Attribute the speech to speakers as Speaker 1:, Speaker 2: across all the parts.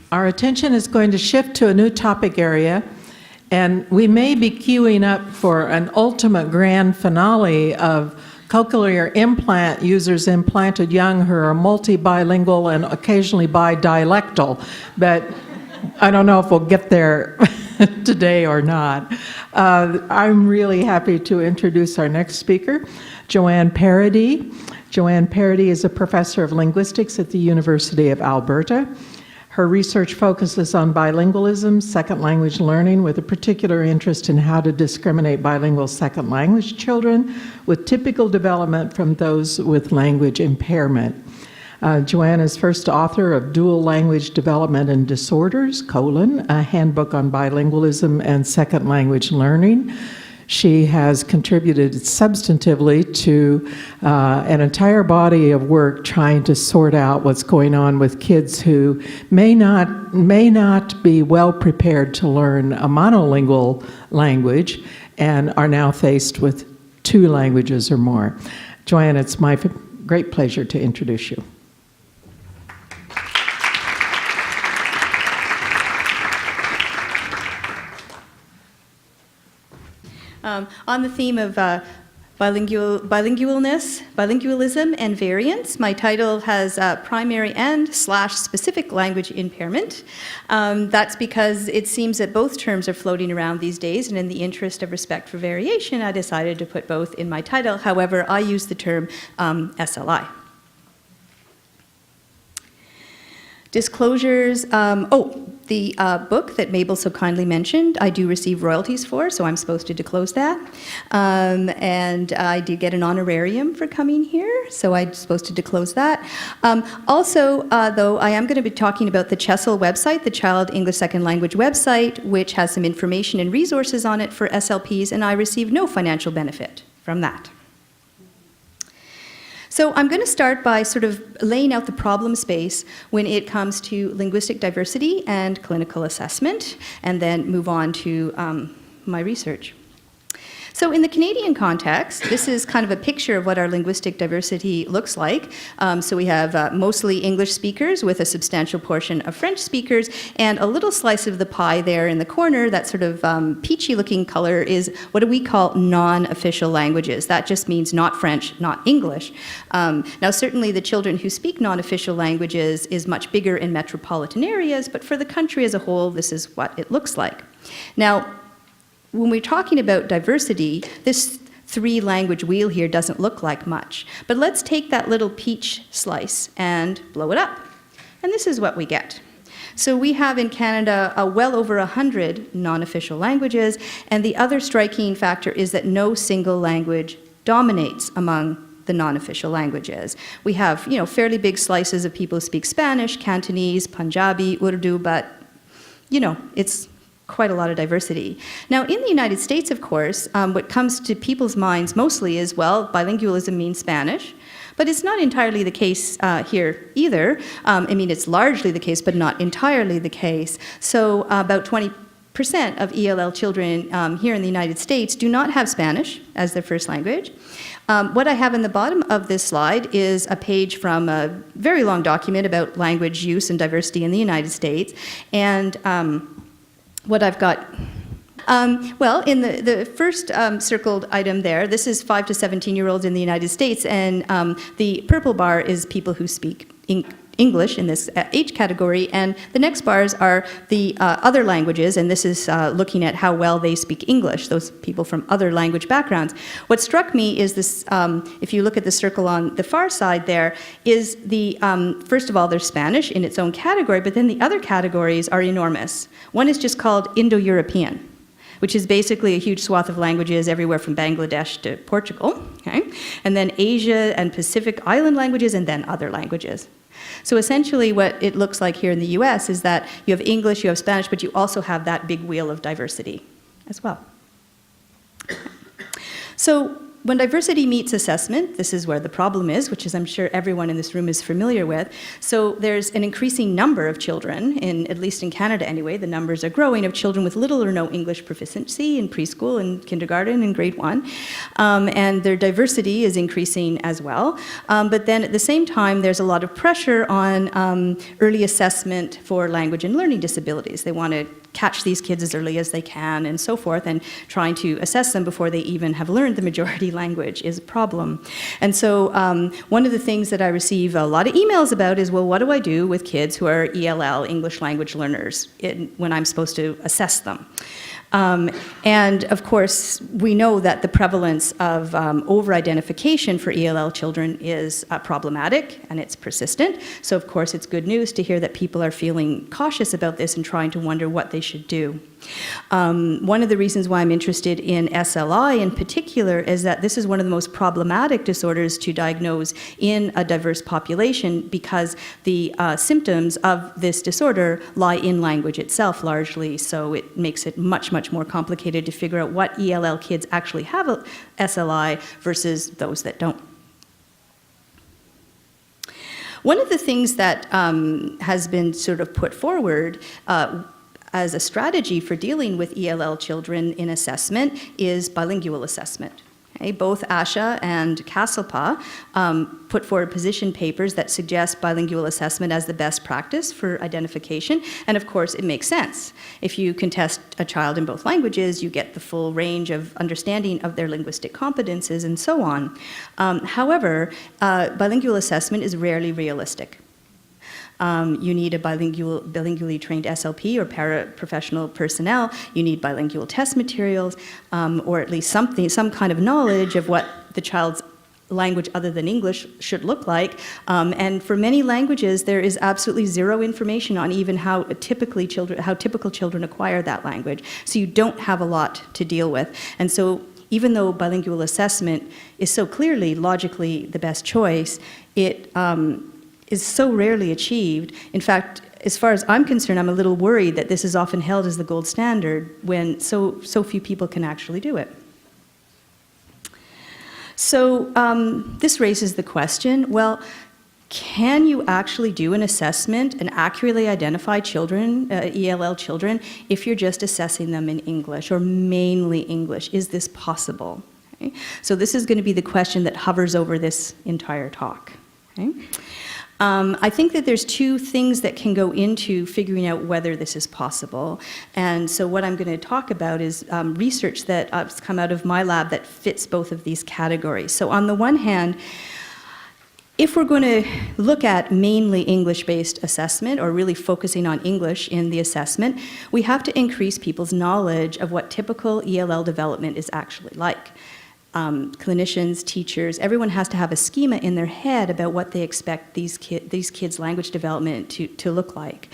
Speaker 1: Our attention is going to shift to a new topic area, and we may be queuing up for an ultimate grand finale of cochlear implant users implanted young who are multi-bilingual and occasionally bi-dialectal, but I don't know if we'll get there today or not. I'm really happy to introduce our next speaker, Johanne Paradis. Johanne Paradis is a professor of linguistics at the University of Alberta. Her research focuses on bilingualism, second language learning, with a particular interest in how to discriminate bilingual second language children with typical development from those with language impairment. Johanne is first author of Dual Language Development and Disorders, a handbook on bilingualism and second language learning. She has contributed substantively to an entire body of work trying to sort out what's going on with kids who may not be well prepared to learn a monolingual language and are now faced with 2 languages or more. Johanne, it's my great pleasure to introduce you.
Speaker 2: On the theme of bilingualism and variance, my title has primary and / specific language impairment. That's because it seems that both terms are floating around these days, and in the interest of respect for variation, I decided to put both in my title. However, I use the term SLI. Disclosures, the book that Mabel so kindly mentioned, I do receive royalties for, so I'm supposed to disclose that. And I did get an honorarium for coming here, so I'm supposed to disclose that. Also, though, I am going to be talking about the CHESL website, the Child English Second Language website, which has some information and resources on it for SLPs, and I receive no financial benefit from that. So I'm going to start by sort of laying out the problem space when it comes to linguistic diversity and clinical assessment, and then move on to my research. So in the Canadian context, this is kind of a picture of what our linguistic diversity looks like. So we have mostly English speakers with a substantial portion of French speakers, and a little slice of the pie there in the corner, that sort of peachy looking color, is what do we call non-official languages. That just means not French, not English. Now certainly the children who speak non-official languages is much bigger in metropolitan areas, but for the country as a whole, this is what it looks like. Now, when we're talking about diversity, this 3-language wheel here doesn't look like much. But let's take that little peach slice and blow it up. And this is what we get. So we have in Canada well over 100 non-official languages, and the other striking factor is that no single language dominates among the non-official languages. We have, fairly big slices of people who speak Spanish, Cantonese, Punjabi, Urdu, but, it's quite a lot of diversity. Now, in the United States, of course, what comes to people's minds mostly is, well, bilingualism means Spanish, but it's not entirely the case here either. It's largely the case, but not entirely the case. So about 20% of ELL children here in the United States do not have Spanish as their first language. What I have in the bottom of this slide is a page from a very long document about language use and diversity in the United States. And what I've got, well, in the first circled item there, this is 5 to 17-year-olds in the United States, and the purple bar is people who speak English in this age category, and the next bars are the other languages, and this is looking at how well they speak English, those people from other language backgrounds. What struck me is this, if you look at the circle on the far side there, is the, first of all, there's Spanish in its own category, but then the other categories are enormous. One is just called Indo-European, which is basically a huge swath of languages everywhere from Bangladesh to Portugal, okay? And then Asia and Pacific Island languages, and then other languages. So essentially what it looks like here in the US is that you have English, you have Spanish, but you also have that big wheel of diversity as well. So when diversity meets assessment, this is where the problem is, which is I'm sure everyone in this room is familiar with. So there's an increasing number of children, at least in Canada anyway, the numbers are growing, of children with little or no English proficiency in preschool and kindergarten and grade 1. And their diversity is increasing as well. But then at the same time, there's a lot of pressure on early assessment for language and learning disabilities. They want to catch these kids as early as they can and so forth, and trying to assess them before they even have learned the majority language is a problem. And so one of the things that I receive a lot of emails about is, well, what do I do with kids who are ELL, English language learners, when I'm supposed to assess them? And of course, we know that the prevalence of over-identification for ELL children is problematic and it's persistent. So of course, it's good news to hear that people are feeling cautious about this and trying to wonder what they should do. One of the reasons why I'm interested in SLI in particular is that this is one of the most problematic disorders to diagnose in a diverse population, because the symptoms of this disorder lie in language itself largely, so it makes it much more complicated to figure out what ELL kids actually have a SLI versus those that don't. One of the things that has been sort of put forward as a strategy for dealing with ELL children in assessment is bilingual assessment. Okay, both ASHA and CASLPA put forward position papers that suggest bilingual assessment as the best practice for identification, and of course it makes sense. If you can test a child in both languages, you get the full range of understanding of their linguistic competences and so on. However, bilingual assessment is rarely realistic. You need a bilingually trained SLP or paraprofessional personnel. You need bilingual test materials, or at least some kind of knowledge of what the child's language other than English should look like. And for many languages, there is absolutely zero information on even how typical children acquire that language. So you don't have a lot to deal with. And so even though bilingual assessment is so clearly, logically the best choice, it is so rarely achieved. In fact, as far as I'm concerned, I'm a little worried that this is often held as the gold standard when so few people can actually do it. So this raises the question, well, can you actually do an assessment and accurately identify children, ELL children, if you're just assessing them in English or mainly English? Is this possible? Okay. So this is going to be the question that hovers over this entire talk. Okay. I think that there's two things that can go into figuring out whether this is possible. And so what I'm going to talk about is research that's come out of my lab that fits both of these categories. So on the one hand, if we're going to look at mainly English-based assessment, or really focusing on English in the assessment, we have to increase people's knowledge of what typical ELL development is actually like. Clinicians, teachers, everyone has to have a schema in their head about what they expect these kids' language development to look like.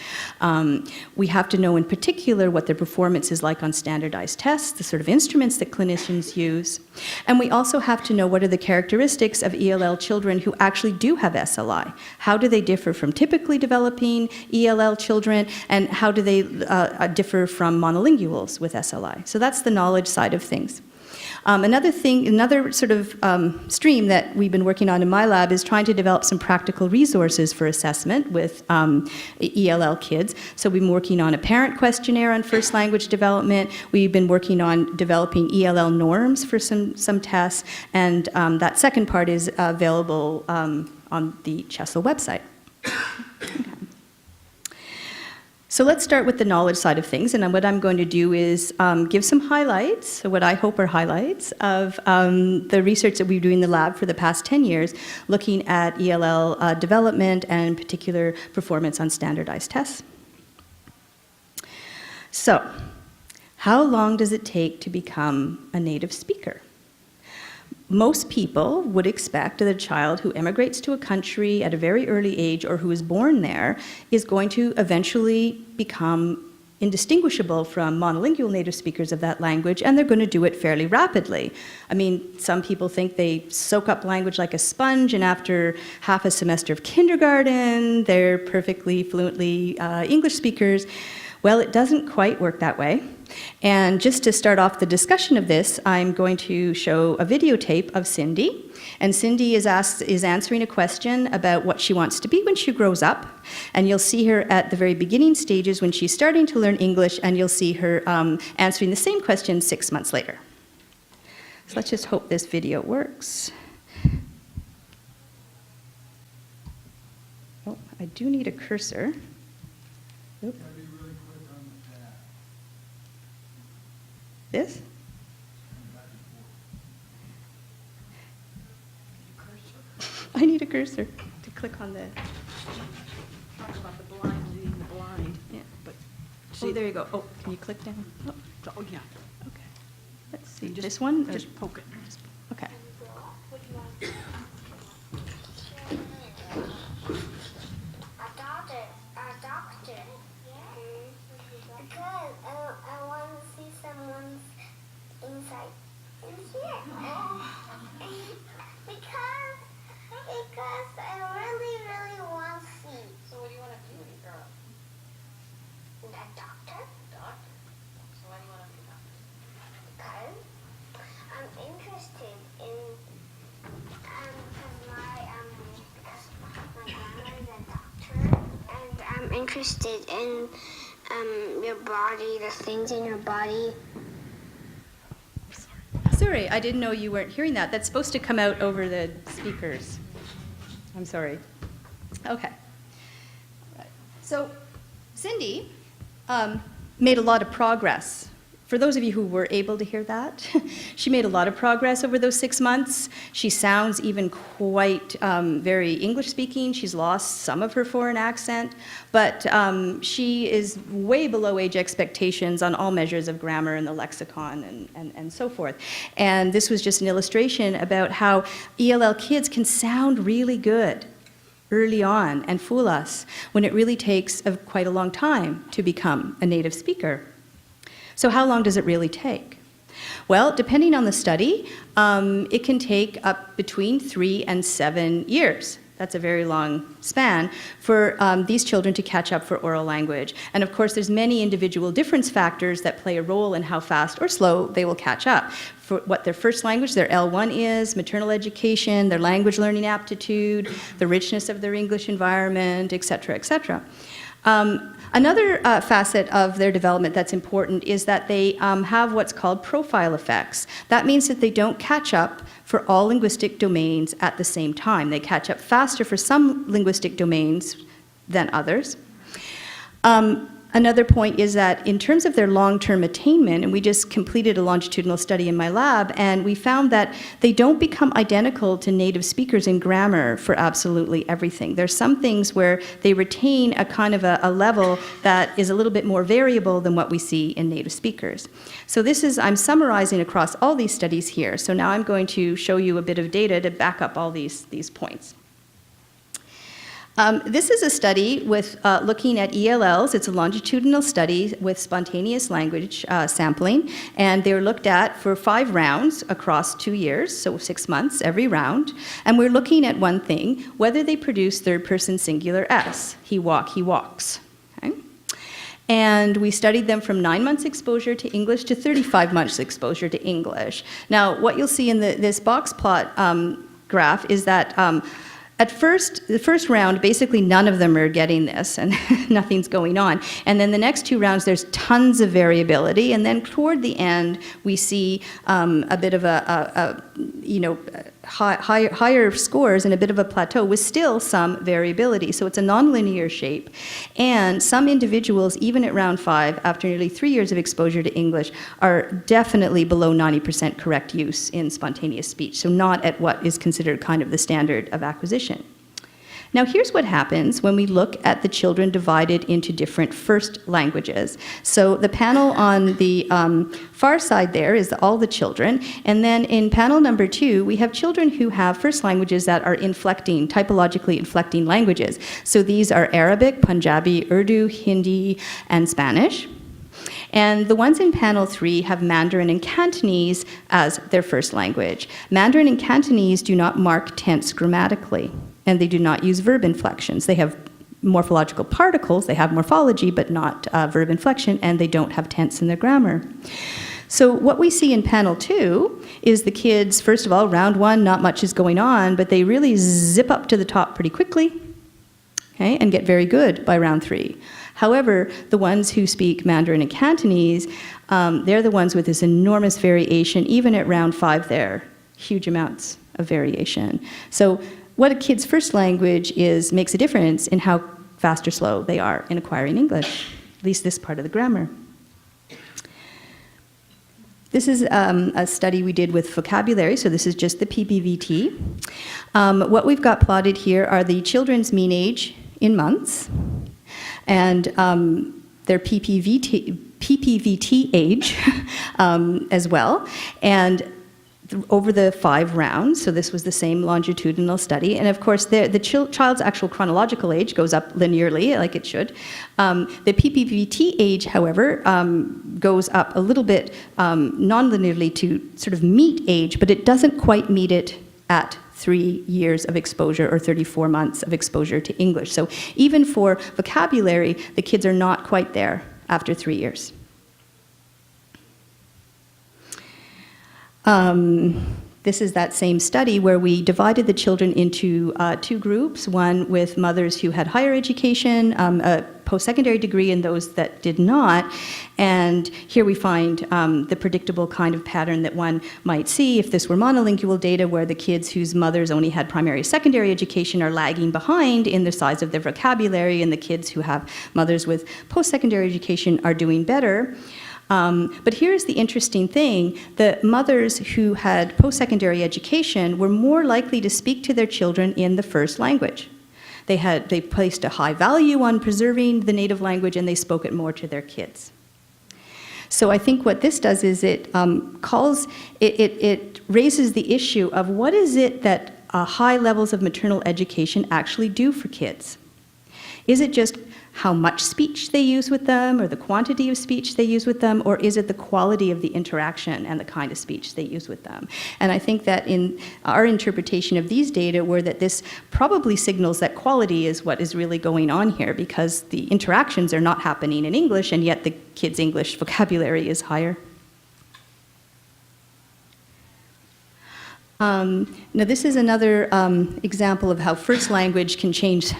Speaker 2: We have to know in particular what their performance is like on standardized tests, the sort of instruments that clinicians use. And we also have to know what are the characteristics of ELL children who actually do have SLI. How do they differ from typically developing ELL children, and how do they differ from monolinguals with SLI? So that's the knowledge side of things. Another sort of stream that we've been working on in my lab is trying to develop some practical resources for assessment with ELL kids. So we've been working on a parent questionnaire on first language development. We've been working on developing ELL norms for some tests, and that second part is available on the CHESL website. So let's start with the knowledge side of things, and what I'm going to do is give some highlights, or what I hope are highlights, of the research that we've been doing in the lab for the past 10 years, looking at ELL development and in particular performance on standardized tests. So, how long does it take to become a native speaker? Most people would expect that a child who immigrates to a country at a very early age, or who is born there, is going to eventually become indistinguishable from monolingual native speakers of that language, and they're going to do it fairly rapidly. I mean, some people think they soak up language like a sponge, and after half a semester of kindergarten, they're perfectly fluently English speakers. Well, it doesn't quite work that way. And just to start off the discussion of this, I'm going to show a videotape of Cindy. And Cindy is answering a question about what she wants to be when she grows up. And you'll see her at the very beginning stages when she's starting to learn English, and you'll see her answering the same question 6 months later. So let's just hope this video works. Oh, I do need a cursor. Oop. This? I need a cursor to click on the...
Speaker 1: Talk about the blind leading the blind.
Speaker 2: Yeah.
Speaker 1: But
Speaker 2: Oh, there you go. Oh, can you click down? Oh,
Speaker 1: oh yeah.
Speaker 2: okay. Let's see.
Speaker 1: Just-
Speaker 2: This one?
Speaker 1: Just poke it.
Speaker 2: Okay.
Speaker 3: A doctor. Because I want to see someone's inside in here. because I really want to see.
Speaker 4: So what do you want to be when you grow up?
Speaker 3: A doctor.
Speaker 4: Doctor. So why do you want to be a doctor?
Speaker 3: Because I'm interested in because my grandma is a doctor, and I'm interested in your body, the things in your body.
Speaker 2: Sorry, I didn't know you weren't hearing that. That's supposed to come out over the speakers. I'm sorry. Okay. Right. So Cindy made a lot of progress. For those of you who were able to hear that, she made a lot of progress over those 6 months. She sounds even quite very English-speaking. She's lost some of her foreign accent, but she is way below age expectations on all measures of grammar and the lexicon and so forth. And this was just an illustration about how ELL kids can sound really good early on and fool us when it really takes quite a long time to become a native speaker. So how long does it really take? Well, depending on the study, it can take up between 3 and 7 years. That's a very long span for these children to catch up for oral language. And of course, there's many individual difference factors that play a role in how fast or slow they will catch up. For what their first language, their L1 is, maternal education, their language learning aptitude, the richness of their English environment, et cetera, et cetera. Another facet of their development that's important is that they have what's called profile effects. That means that they don't catch up for all linguistic domains at the same time. They catch up faster for some linguistic domains than others. Another point is that in terms of their long-term attainment, and we just completed a longitudinal study in my lab, and we found that they don't become identical to native speakers in grammar for absolutely everything. There's some things where they retain a kind of a level that is a little bit more variable than what we see in native speakers. So this is, I'm summarizing across all these studies here. So now I'm going to show you a bit of data to back up all these points. This is a study with looking at ELLs. It's a longitudinal study with spontaneous language sampling, and they were looked at for 5 rounds across 2 years, so 6 months every round. And we're looking at one thing, whether they produce third-person singular S. He walks. Okay? And we studied them from 9 months exposure to English to 35 months exposure to English. Now, what you'll see in this box plot graph is that at first, the first round, basically none of them are getting this and nothing's going on. And then the next 2 rounds, there's tons of variability. And then toward the end, we see a bit of higher scores and a bit of a plateau with still some variability. So it's a nonlinear shape. And some individuals, even at round 5, after nearly 3 years of exposure to English, are definitely below 90% correct use in spontaneous speech. So not at what is considered kind of the standard of acquisition. Now here's what happens when we look at the children divided into different first languages. So the panel on the far side there is all the children, and then in panel number 2, we have children who have first languages that are inflecting, typologically inflecting languages. So these are Arabic, Punjabi, Urdu, Hindi, and Spanish. And the ones in panel 3 have Mandarin and Cantonese as their first language. Mandarin and Cantonese do not mark tense grammatically, and they do not use verb inflections. They have morphological particles. They have morphology, but not verb inflection, and they don't have tense in their grammar. So what we see in panel 2 is the kids, first of all, round 1, not much is going on, but they really zip up to the top pretty quickly, okay, and get very good by round 3. However, the ones who speak Mandarin and Cantonese, they're the ones with this enormous variation. Even at round 5 there, huge amounts of variation. So what a kid's first language is makes a difference in how fast or slow they are in acquiring English, at least this part of the grammar. This is a study we did with vocabulary, so this is just the PPVT. What we've got plotted here are the children's mean age in months, and their PPVT age as well. And over the 5 rounds, so this was the same longitudinal study, and of course the child's actual chronological age goes up linearly, like it should. The PPVT age, however, goes up a little bit non-linearly to sort of meet age, but it doesn't quite meet it at 3 years of exposure or 34 months of exposure to English. So even for vocabulary, the kids are not quite there after 3 years. This is that same study where we divided the children into 2 groups, one with mothers who had higher education, a post-secondary degree, and those that did not. And here we find the predictable kind of pattern that one might see if this were monolingual data, where the kids whose mothers only had primary secondary education are lagging behind in the size of their vocabulary, and the kids who have mothers with post-secondary education are doing better. But here's the interesting thing. The mothers who had post-secondary education were more likely to speak to their children in the first language. They placed a high value on preserving the native language, and they spoke it more to their kids. So I think what this does is it raises the issue of what is it that high levels of maternal education actually do for kids? Is it just how much speech they use with them, or the quantity of speech they use with them, or is it the quality of the interaction and the kind of speech they use with them? And I think that in our interpretation of these data were that this probably signals that quality is what is really going on here, because the interactions are not happening in English, and yet the kids' English vocabulary is higher. Now this is another example of how first language can change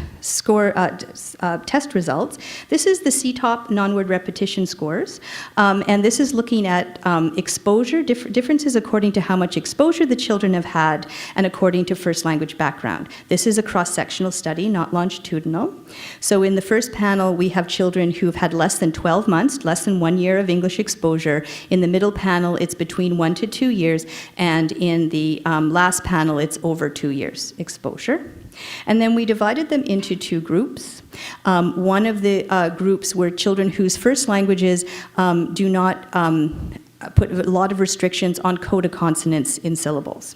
Speaker 2: test results. This is the CTOP non-word repetition scores, and this is looking at exposure, differences according to how much exposure the children have had and according to first language background. This is a cross-sectional study, not longitudinal. So in the first panel, we have children who've had less than 12 months, less than 1 year of English exposure. In the middle panel, it's between 1 to 2 years, and in the last panel, it's over 2 years exposure. And then we divided them into 2 groups. One of the groups were children whose first languages do not put a lot of restrictions on coda consonants in syllables.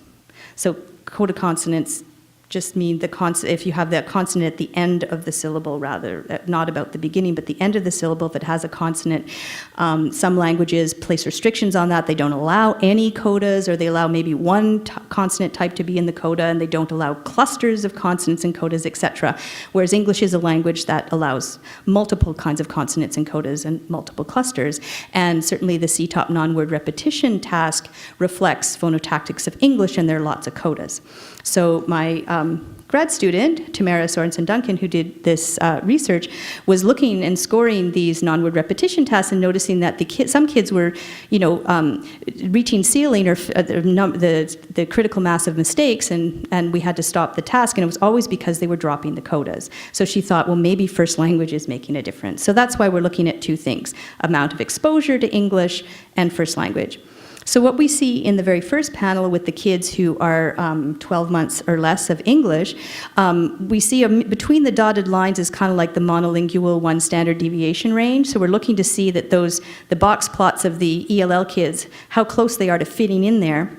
Speaker 2: So coda consonants just mean if you have that consonant at the end of the syllable, rather, not about the beginning, but the end of the syllable, if it has a consonant. Some languages place restrictions on that. They don't allow any codas, or they allow maybe one consonant type to be in the coda, and they don't allow clusters of consonants and codas, etc. Whereas English is a language that allows multiple kinds of consonants and codas and multiple clusters. And certainly the CTOP non-word repetition task reflects phonotactics of English, and there are lots of codas. So my grad student, Tamara Sorensen-Duncan, who did this research, was looking and scoring these non-word repetition tests and noticing that some kids were, reaching ceiling or the critical mass of mistakes, and we had to stop the task, and it was always because they were dropping the codas. So she thought, well, maybe first language is making a difference. So that's why we're looking at 2 things: amount of exposure to English and first language. So what we see in the very first panel with the kids who are 12 months or less of English, we see between the dotted lines is kind of like the monolingual 1 standard deviation range. So we're looking to see that the box plots of the ELL kids, how close they are to fitting in there.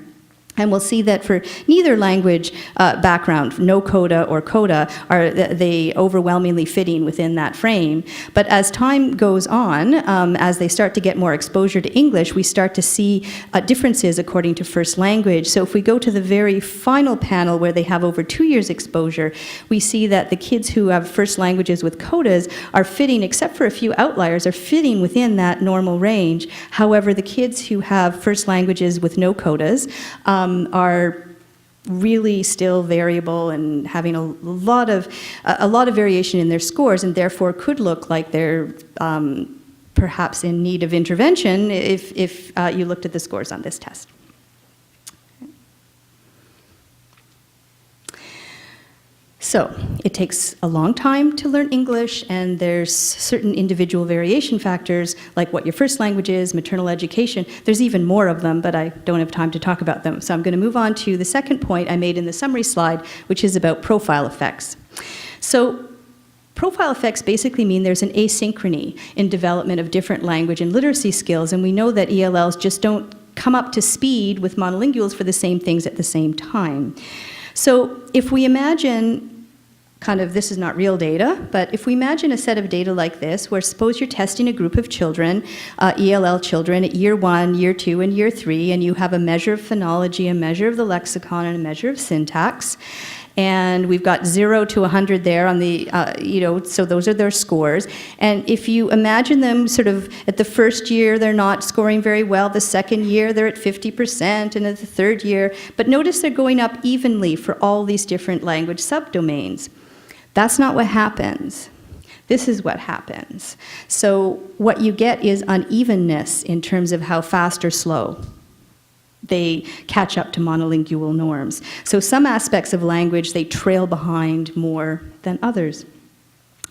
Speaker 2: And we'll see that for neither language background, no coda or coda, are they overwhelmingly fitting within that frame. But as time goes on, as they start to get more exposure to English, we start to see differences according to first language. So if we go to the very final panel where they have over 2 years exposure, we see that the kids who have first languages with codas are fitting, except for a few outliers, are fitting within that normal range. However, the kids who have first languages with no codas are really still variable and having a lot of variation in their scores, and therefore could look like they're perhaps in need of intervention if you looked at the scores on this test. So it takes a long time to learn English, and there's certain individual variation factors, like what your first language is, maternal education. There's even more of them, but I don't have time to talk about them. So I'm going to move on to the second point I made in the summary slide, which is about profile effects. So profile effects basically mean there's an asynchrony in development of different language and literacy skills, and we know that ELLs just don't come up to speed with monolinguals for the same things at the same time. So if we imagine, this is not real data, but if we imagine a set of data like this, where suppose you're testing a group of children, ELL children at year 1, year 2, and year 3, and you have a measure of phonology, a measure of the lexicon, and a measure of syntax, and we've got 0 to 100 there on the, so those are their scores. And if you imagine them sort of at the first year, they're not scoring very well. The second year, they're at 50%, and at the third year. But notice they're going up evenly for all these different language subdomains. That's not what happens. This is what happens. So what you get is unevenness in terms of how fast or slow they catch up to monolingual norms. So some aspects of language, they trail behind more than others.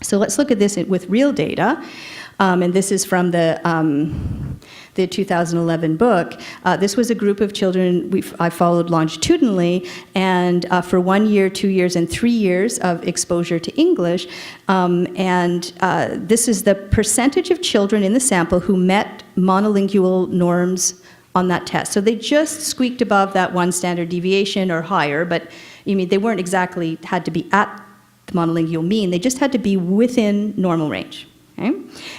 Speaker 2: So let's look at this with real data. And this is from the 2011 book. This was a group of children I followed longitudinally, and for 1 year, 2 years, and 3 years of exposure to English. This is the percentage of children in the sample who met monolingual norms on that test. So they just squeaked above that 1 standard deviation or higher, but they weren't exactly had to be at the monolingual mean, they just had to be within normal range. Okay?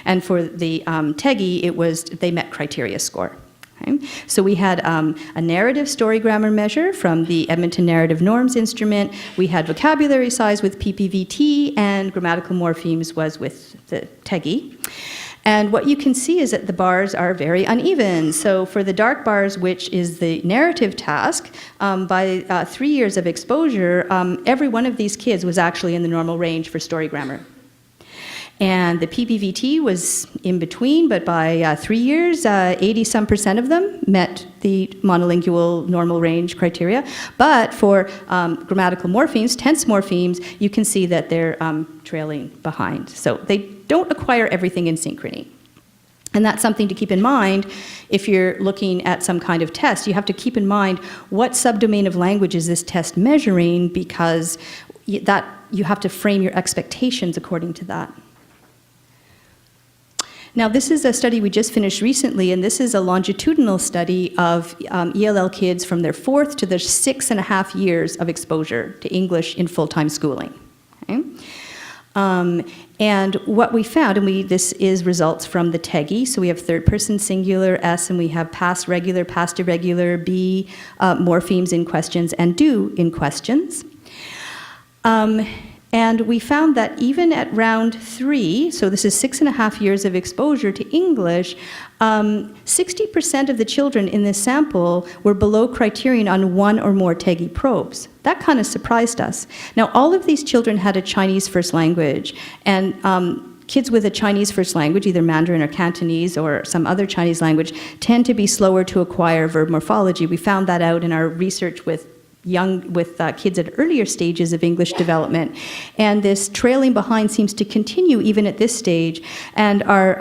Speaker 2: And for the TEGI, it was they met criteria score. Okay? So we had a narrative story grammar measure from the Edmonton Narrative Norms instrument. We had vocabulary size with PPVT, and grammatical morphemes was with the TEGI. And what you can see is that the bars are very uneven. So for the dark bars, which is the narrative task, by 3 years of exposure, every one of these kids was actually in the normal range for story grammar. And the PPVT was in between, but by 3 years, 80-some% of them met the monolingual normal range criteria. But for grammatical morphemes, tense morphemes, you can see that they're trailing behind. So they don't acquire everything in synchrony. And that's something to keep in mind if you're looking at some kind of test. You have to keep in mind what subdomain of language is this test measuring, because that you have to frame your expectations according to that. Now, this is a study we just finished recently, and this is a longitudinal study of ELL kids from their 4th to their 6.5 years of exposure to English in full-time schooling. Okay? And what we found, and this is results from the TEGI, so we have third-person singular, S, and we have past regular, past irregular, B, morphemes in questions, and do in questions. And we found that even at round 3, so this is 6.5 years of exposure to English, 60% of the children in this sample were below criterion on 1 or more TEGI probes. That kind of surprised us. Now, all of these children had a Chinese first language, and kids with a Chinese first language, either Mandarin or Cantonese or some other Chinese language, tend to be slower to acquire verb morphology. We found that out in our research with kids at earlier stages of English development, and this trailing behind seems to continue even at this stage. And our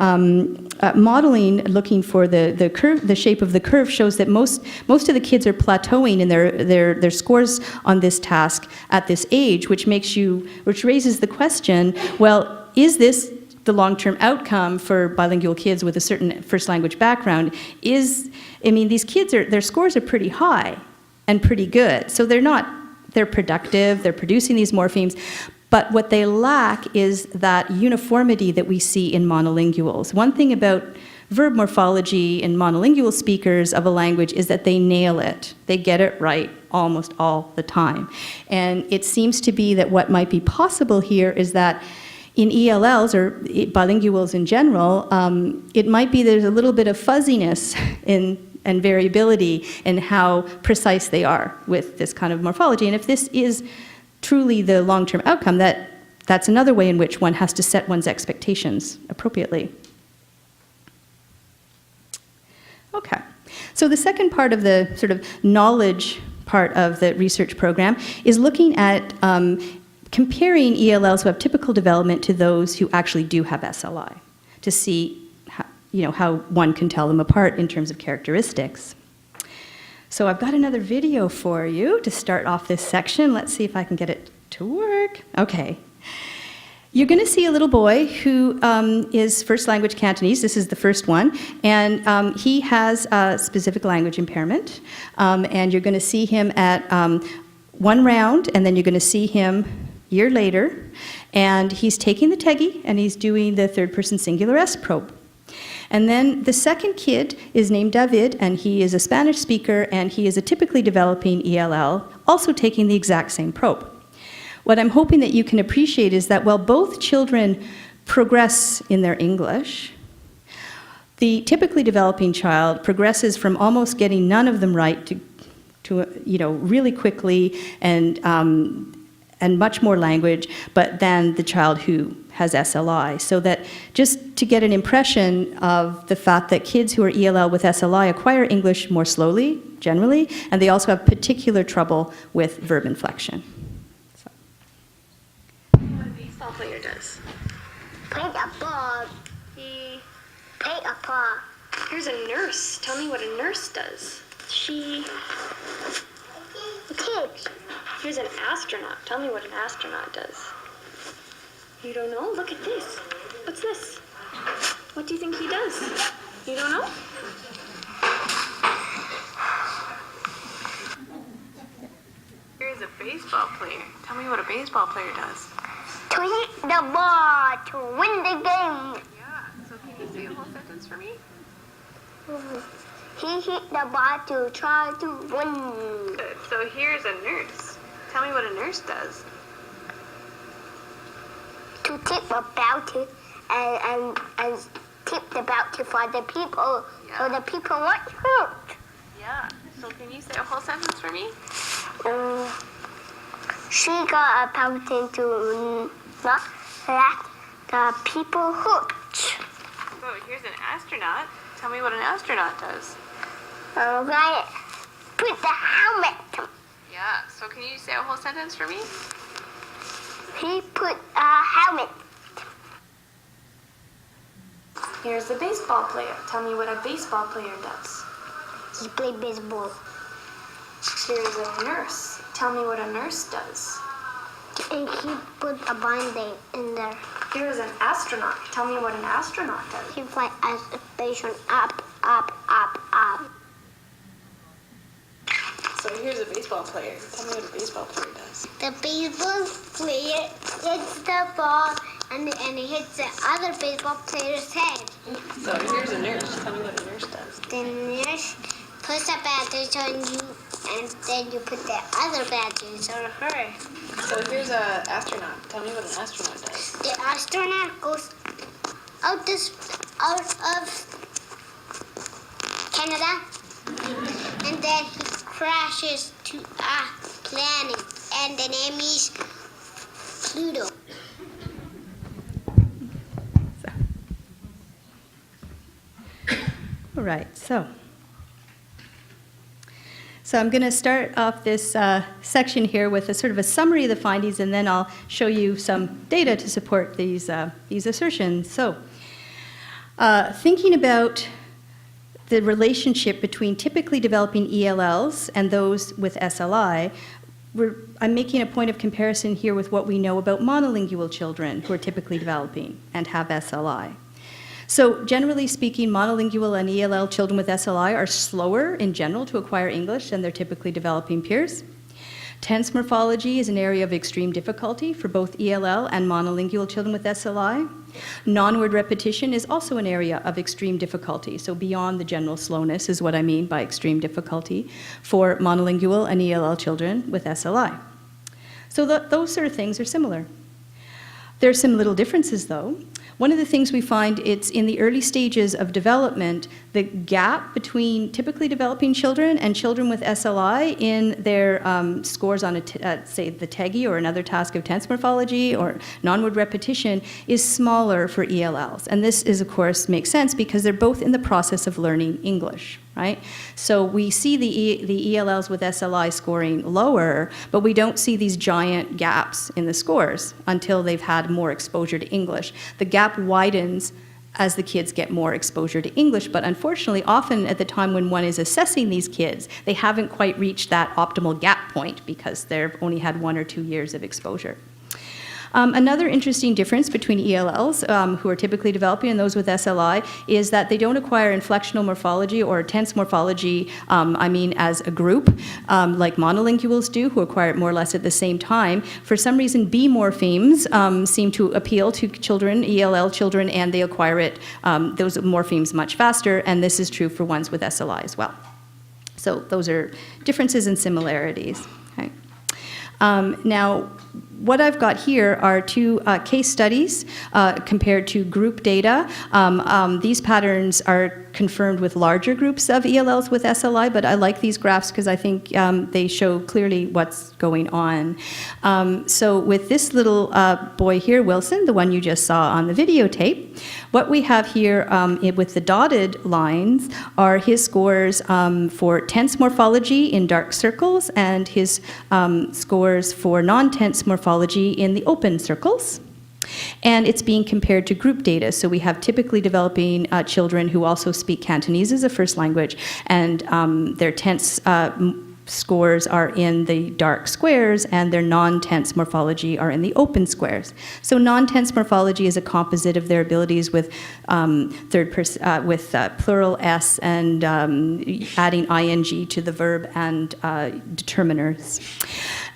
Speaker 2: modeling, looking for the curve, the shape of the curve, shows that most of the kids are plateauing in their scores on this task at this age, which raises the question: well, is this the long-term outcome for bilingual kids with a certain first language background? These kids their scores are pretty high. and pretty good. So they're productive, they're producing these morphemes, but what they lack is that uniformity that we see in monolinguals. One thing about verb morphology in monolingual speakers of a language is that they nail it. They get it right almost all the time. And it seems to be that what might be possible here is that in ELLs, or bilinguals in general, it might be there's a little bit of fuzziness and variability in how precise they are with this kind of morphology. And if this is truly the long-term outcome, that's another way in which one has to set one's expectations appropriately. Okay, so the second part of the sort of knowledge part of the research program is looking at comparing ELLs who have typical development to those who actually do have SLI, to see how one can tell them apart in terms of characteristics. So I've got another video for you to start off this section. Let's see if I can get it to work. Okay. You're going to see a little boy who is first language Cantonese. This is the first one. And he has a specific language impairment. And you're going to see him at one round, and then you're going to see him a year later. And he's taking the TEGI, and he's doing the third-person singular S probe. And then the second kid is named David, and he is a Spanish speaker, and he is a typically developing ELL, also taking the exact same probe. What I'm hoping that you can appreciate is that while both children progress in their English, the typically developing child progresses from almost getting none of them right to really quickly and much more language, but than the child who has SLI. So that just to get an impression of the fact that kids who are ELL with SLI acquire English more slowly, generally, and they also have particular trouble with verb inflection.
Speaker 4: What a baseball player does.
Speaker 3: Play a ball.
Speaker 4: He.
Speaker 3: Play a ball.
Speaker 4: Here's a nurse. Tell me what a nurse does. She.
Speaker 3: Kids.
Speaker 4: Here's an astronaut. Tell me what an astronaut does. You don't know? Look at this. What's this? What do you think he does? You don't know? Here's a baseball player. Tell me what a baseball player does.
Speaker 3: To hit the ball to win the game.
Speaker 4: Yeah. So can you say a whole sentence for me?
Speaker 3: He hit the ball to try to win.
Speaker 4: Good. So here's a nurse. Tell me what a nurse does.
Speaker 3: To tip a bounty and tip the bounty for the people, so the people won't hurt.
Speaker 4: Yeah. So can you say a whole sentence for me?
Speaker 3: She got a bounty to not let the people hurt.
Speaker 4: Oh, here's an astronaut. Tell me what an astronaut does.
Speaker 3: Right. Put the helmet.
Speaker 4: Yeah. So can you say a whole sentence for me?
Speaker 3: He put a helmet.
Speaker 4: Here's a baseball player. Tell me what a baseball player does.
Speaker 3: He played baseball.
Speaker 4: Here's a nurse. Tell me what a nurse does.
Speaker 3: And he put a band-aid in there.
Speaker 4: Here's an astronaut. Tell me what an astronaut does.
Speaker 3: He fly as a station up, up, up, up.
Speaker 4: So here's a baseball player. Tell me what a baseball player does.
Speaker 3: The baseball player hits the ball and he hits the other baseball player's head.
Speaker 4: So here's a nurse. Tell me what a nurse does.
Speaker 3: The nurse puts a bandage on you and then you put the other bandage on her.
Speaker 4: So here's an astronaut. Tell me what an astronaut does.
Speaker 3: The astronaut goes out of Canada and then he crashes to a planet and the name is Pluto.
Speaker 2: All right, so I'm going to start off this section here with a sort of a summary of the findings, and then I'll show you some data to support these assertions. So, thinking about the relationship between typically developing ELLs and those with SLI, I'm making a point of comparison here with what we know about monolingual children who are typically developing and have SLI. So generally speaking, monolingual and ELL children with SLI are slower in general to acquire English than their typically developing peers. Tense morphology is an area of extreme difficulty for both ELL and monolingual children with SLI. Non-word repetition is also an area of extreme difficulty, so beyond the general slowness is what I mean by extreme difficulty for monolingual and ELL children with SLI. So those sort of things are similar. There are some little differences, though. One of the things we find, it's in the early stages of development, the gap between typically developing children and children with SLI in their scores on, say, the TEGI or another task of tense morphology or non-word repetition is smaller for ELLs. And this is, of course, makes sense because they're both in the process of learning English, right? So we see the ELLs with SLI scoring lower, but we don't see these giant gaps in the scores until they've had more exposure to English. The gap widens as the kids get more exposure to English, but unfortunately, often at the time when one is assessing these kids, they haven't quite reached that optimal gap point because they've only had 1 or 2 years of exposure. Another interesting difference between ELLs, who are typically developing, and those with SLI, is that they don't acquire inflectional morphology or tense morphology, as a group, like monolinguals do, who acquire it more or less at the same time. For some reason, B morphemes seem to appeal to children, ELL children, and they acquire it, those morphemes much faster, and this is true for ones with SLI as well. So those are differences and similarities. Okay. Now, what I've got here are 2 case studies compared to group data. These patterns are confirmed with larger groups of ELLs with SLI, but I like these graphs because I think they show clearly what's going on. So with this little boy here, Wilson, the one you just saw on the videotape, what we have here with the dotted lines are his scores for tense morphology in dark circles and his scores for non-tense morphology in the open circles. And it's being compared to group data. So we have typically developing children who also speak Cantonese as a first language, and their tense scores are in the dark squares, and their non-tense morphology are in the open squares. So non-tense morphology is a composite of their abilities with plural s and adding ing to the verb and determiners.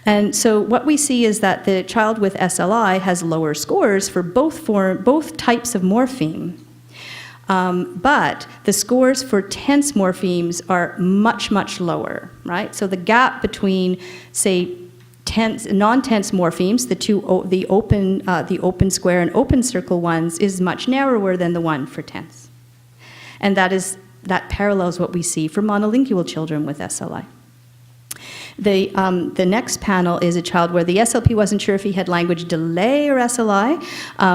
Speaker 2: And so what we see is that the child with SLI has lower scores for both types of morpheme. But the scores for tense morphemes are much, much lower, right? So the gap between, say, non-tense morphemes, the open square and open circle ones, is much narrower than the one for tense. And that parallels what we see for monolingual children with SLI. The next panel is a child where the SLP wasn't sure if he had language delay or SLI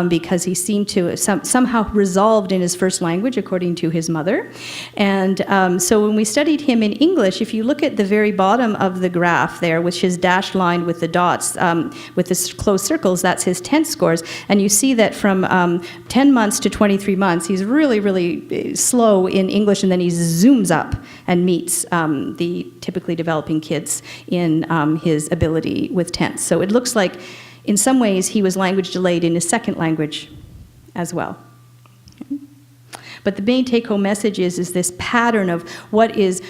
Speaker 2: because he seemed to have somehow resolved in his first language, according to his mother. And so when we studied him in English, if you look at the very bottom of the graph there, which is dashed line with the dots, with the closed circles, that's his tense scores. And you see that from 10 months to 23 months, he's really, really slow in English, and then he zooms up and meets the typically developing kids in his ability with tense. So it looks like, in some ways, he was language delayed in his second language as well. Okay. But the main take-home message is this pattern of what is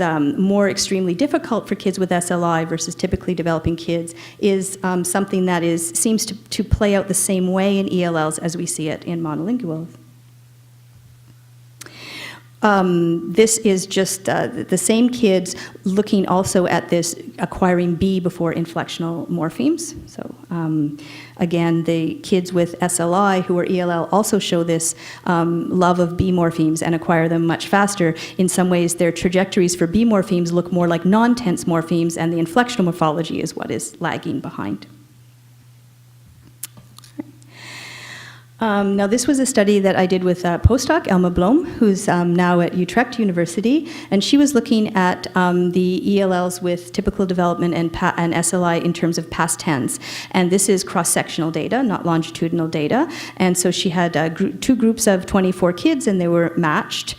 Speaker 2: more extremely difficult for kids with SLI versus typically developing kids is something that seems to play out the same way in ELLs as we see it in monolinguals. This is just the same kids looking also at this acquiring B before inflectional morphemes. So again, the kids with SLI who are ELL also show this love of B morphemes and acquire them much faster. In some ways, their trajectories for B morphemes look more like non-tense morphemes, and the inflectional morphology is what is lagging behind. Now, this was a study that I did with postdoc Elma Blom, who's now at Utrecht University, and she was looking at the ELLs with typical development and SLI in terms of past tense. And this is cross-sectional data, not longitudinal data. And so she had 2 groups of 24 kids, and they were matched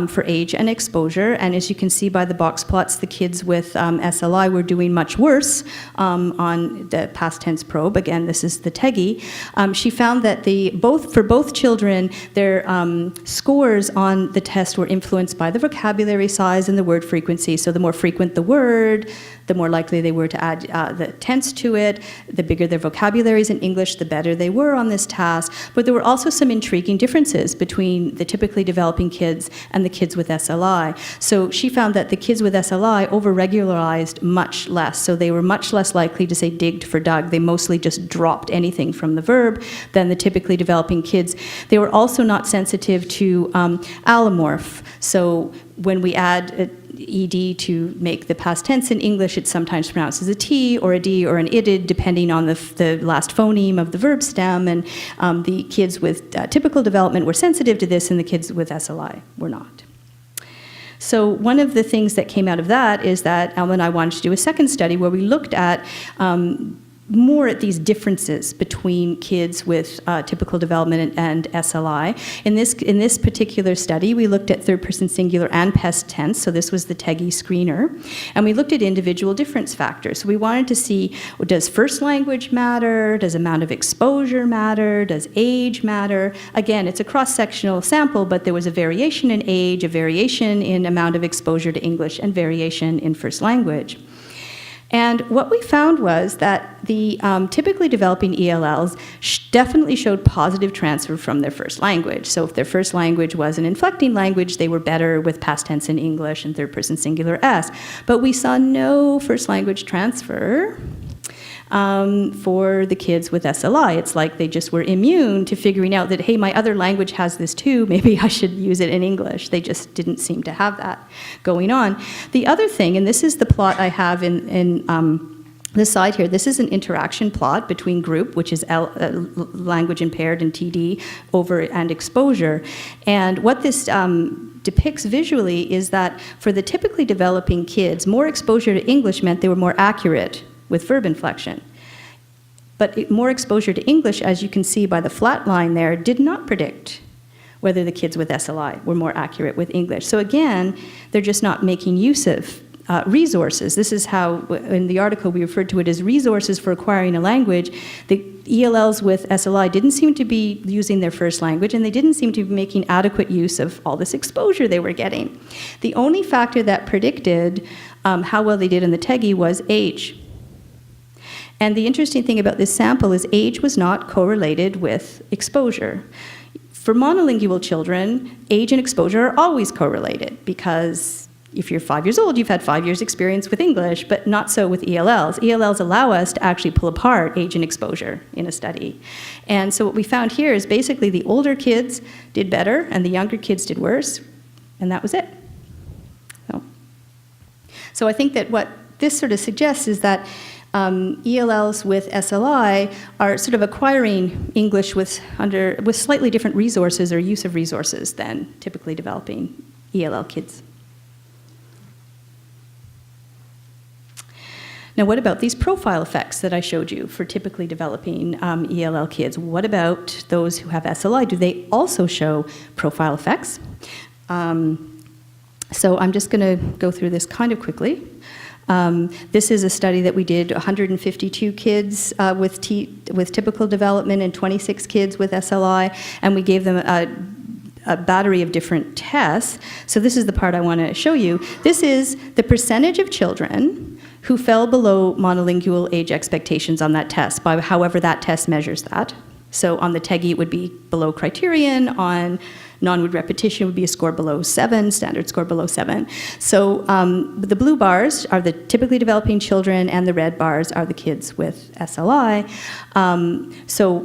Speaker 2: for age and exposure. And as you can see by the box plots, the kids with SLI were doing much worse on the past tense probe. Again, this is the TEGI. She found that for both children, their scores on the test were influenced by the vocabulary size and the word frequency. So the more frequent the word, the more likely they were to add the tense to it. The bigger their vocabularies in English, the better they were on this task. But there were also some intriguing differences between the typically developing kids and the kids with SLI. So she found that the kids with SLI over-regularized much less. So they were much less likely to say digged for dug. They mostly just dropped anything from the verb than the typically developing kids. They were also not sensitive to allomorph. So when we add ed to make the past tense in English, it's sometimes pronounced as a T or a D or an ided, depending on the last phoneme of the verb stem. And the kids with typical development were sensitive to this, and the kids with SLI were not. So one of the things that came out of that is that Alma and I wanted to do a second study where we looked at more at these differences between kids with typical development and SLI. In this particular study, we looked at third-person singular and past tense, so this was the TEGI screener, and we looked at individual difference factors. So we wanted to see, well, does first language matter? Does amount of exposure matter? Does age matter? Again, it's a cross-sectional sample, but there was a variation in age, a variation in amount of exposure to English, and variation in first language. And what we found was that the typically developing ELLs definitely showed positive transfer from their first language. So if their first language was an inflecting language, they were better with past tense in English and third-person singular S. But we saw no first language transfer for the kids with SLI. It's like they just were immune to figuring out that, hey, my other language has this too, maybe I should use it in English. They just didn't seem to have that going on. The other thing, and this is the plot I have in this side here, this is an interaction plot between group, which is language impaired, and TD, over and exposure. And what this depicts visually is that for the typically developing kids, more exposure to English meant they were more accurate with verb inflection. But more exposure to English, as you can see by the flat line there, did not predict whether the kids with SLI were more accurate with English. So again, they're just not making use of resources. This is how, in the article, we referred to it as resources for acquiring a language. The ELLs with SLI didn't seem to be using their first language, and they didn't seem to be making adequate use of all this exposure they were getting. The only factor that predicted how well they did in the TEGI was age. And the interesting thing about this sample is age was not correlated with exposure. For monolingual children, age and exposure are always correlated, because if you're 5 years old, you've had 5 years experience with English, but not so with ELLs. ELLs allow us to actually pull apart age and exposure in a study. And so what we found here is basically the older kids did better and the younger kids did worse, and that was it. So I think that what this sort of suggests is that ELLs with SLI are sort of acquiring English with slightly different resources or use of resources than typically developing ELL kids. Now, what about these profile effects that I showed you for typically developing ELL kids? What about those who have SLI? Do they also show profile effects? So I'm just going to go through this kind of quickly. This is a study that we did, 152 kids with typical development and 26 kids with SLI, and we gave them a battery of different tests. So this is the part I want to show you. This is the percentage of children who fell below monolingual age expectations on that test, by however that test measures that. So on the TEGI, it would be below criterion. On non-word repetition would be a score below 7, standard score below 7. So the blue bars are the typically developing children, and the red bars are the kids with SLI. So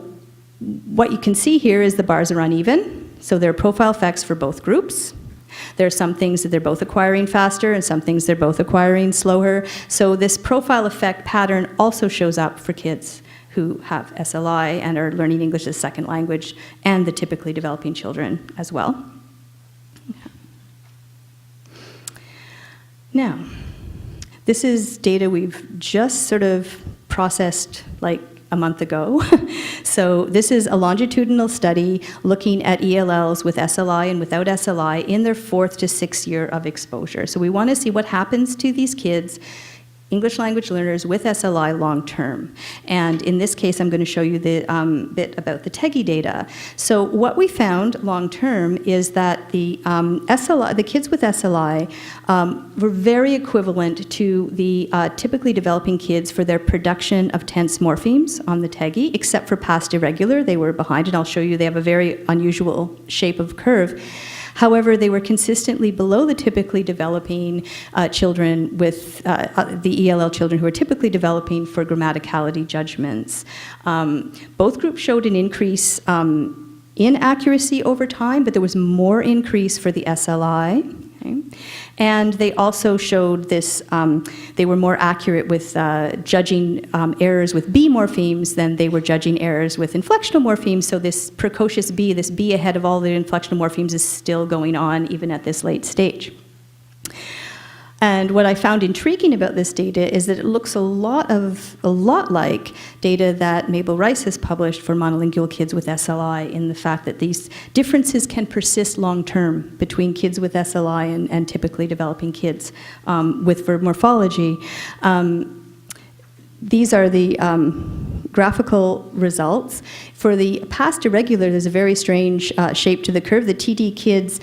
Speaker 2: what you can see here is the bars are uneven. So there are profile effects for both groups. There are some things that they're both acquiring faster and some things they're both acquiring slower. So this profile effect pattern also shows up for kids who have SLI and are learning English as a second language, and the typically developing children as well. Now, this is data we've just sort of processed like a month ago. So this is a longitudinal study looking at ELLs with SLI and without SLI in their 4th to 6th year of exposure. So we want to see what happens to these kids English language learners with SLI long term. And in this case, I'm going to show you the bit about the TEGI data. So what we found long term is that the SLI, the kids with SLI were very equivalent to the typically developing kids for their production of tense morphemes on the TEGI, except for past irregular. They were behind, and I'll show you they have a very unusual shape of curve. However, they were consistently below the typically developing children with the ELL children who are typically developing for grammaticality judgments. Both groups showed an increase in accuracy over time, but there was more increase for the SLI. Okay. And they also showed this, they were more accurate with judging errors with B morphemes than they were judging errors with inflectional morphemes, so this precocious B, this B ahead of all the inflectional morphemes is still going on even at this late stage. And what I found intriguing about this data is that it looks a lot like data that Mabel Rice has published for monolingual kids with SLI, in the fact that these differences can persist long term between kids with SLI and typically developing kids with verb morphology. These are the graphical results. For the past irregular, there's a very strange shape to the curve. The TD kids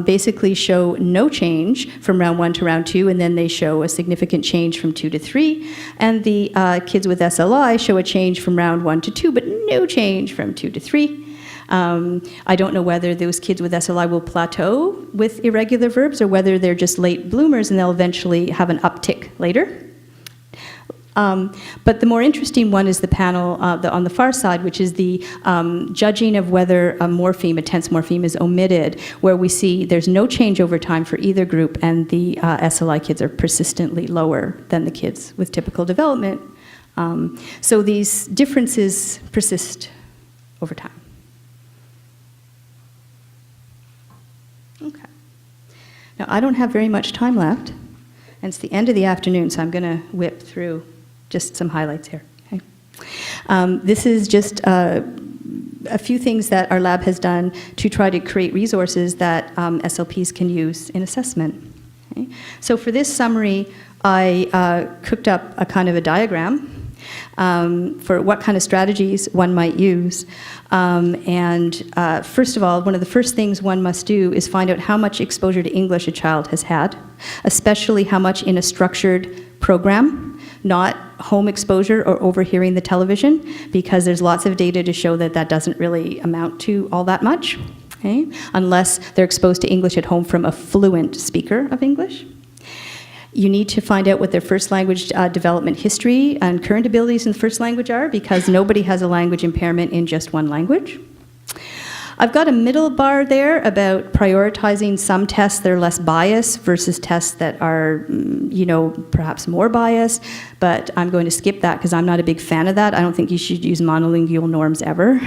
Speaker 2: basically show no change from round 1 to round 2, and then they show a significant change from 2 to 3. And the kids with SLI show a change from round 1 to 2, but no change from 2 to 3. I don't know whether those kids with SLI will plateau with irregular verbs or whether they're just late bloomers and they'll eventually have an uptick later. But the more interesting one is the panel on the far side, which is the judging of whether a morpheme, a tense morpheme, is omitted, where we see there's no change over time for either group, and the SLI kids are persistently lower than the kids with typical development. So these differences persist over time. Okay. Now, I don't have very much time left, and it's the end of the afternoon, so I'm going to whip through just some highlights here. Okay. This is just a few things that our lab has done to try to create resources that SLPs can use in assessment. Okay. So for this summary, I cooked up a kind of a diagram for what kind of strategies one might use. First of all, one of the first things one must do is find out how much exposure to English a child has had, especially how much in a structured program, not home exposure or overhearing the television, because there's lots of data to show that that doesn't really amount to all that much, okay? Unless they're exposed to English at home from a fluent speaker of English. You need to find out what their first language development history and current abilities in the first language are, because nobody has a language impairment in just one language. I've got a middle bar there about prioritizing some tests that are less biased versus tests that are, perhaps more biased, but I'm going to skip that because I'm not a big fan of that. I don't think you should use monolingual norms ever.